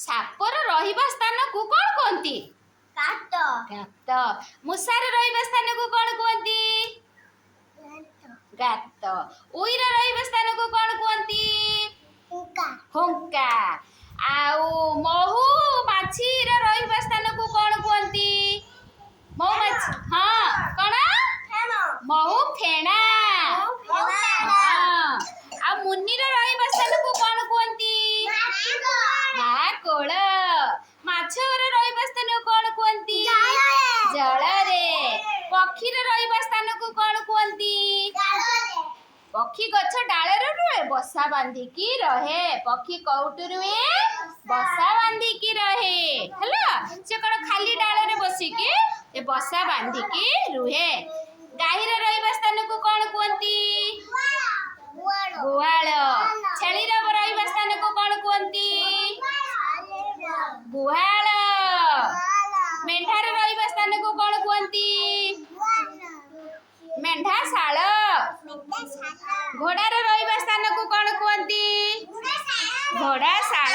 ସାପର ରହିବା ସ୍ଥାନକୁ କ'ଣ କୁହନ୍ତି? ଗାତ। ଗାତ। ମୂଷାର ରହିବା ସ୍ଥାନକୁ କ'ଣ କୁହନ୍ତି? ଗାତ। ଉଇର ରହିବା ସ୍ଥାନକୁ କ'ଣ କୁହନ୍ତି? ହୁଙ୍କା। ହୁଙ୍କା। ଆଉ ମହୁ ମାଛିର ରହିବା ସ୍ଥାନକୁ କ'ଣ କୁହନ୍ତି? ମହୁମାଛି। ହଁ କ'ଣ? ମହୁ ଫେଣା। ଆଉ ମୁନିର ରହିବା ସ୍ଥାନକୁ କ'ଣ କୁହନ୍ତି? କୋଳ। ମାଛର ରହିବା ସ୍ଥାନକୁ କ'ଣ କୁହନ୍ତି? ଜଳରେ। ପକ୍ଷୀର ରହିବା ସ୍ଥାନକୁ କ'ଣ କୁହନ୍ତି? ପକ୍ଷୀ ଗଛ ଡାଳରେ ରୁହେ, ବସା ବାନ୍ଧିକି ରହେ। ପକ୍ଷୀ କୋଉଠି ରୁହେ? ବସା ବାନ୍ଧିକି ରହେ। ହେଲା, ସେ କ'ଣ ଖାଲି ଡାଳରେ ବସିକି ବସା ବାନ୍ଧିକି ରୁହେ। ଗାଈର ରହିବା ସ୍ଥାନକୁ କ'ଣ କୁହନ୍ତି? ଗୁହାଳ। ଛେଳିର ରହିବା ସ୍ଥାନକୁ କ'ଣ କୁହନ୍ତି? ଗୁହାଳ। ମେଣ୍ଢାର ରହିବା ସ୍ଥାନକୁ କ'ଣ କୁହନ୍ତି? ମେଣ୍ଢାଶାଳ। ଘୋଡ଼ାର ରହିବା ସ୍ଥାନକୁ କ'ଣ କୁହନ୍ତି? ଘୋଡ଼ାଶାଳ।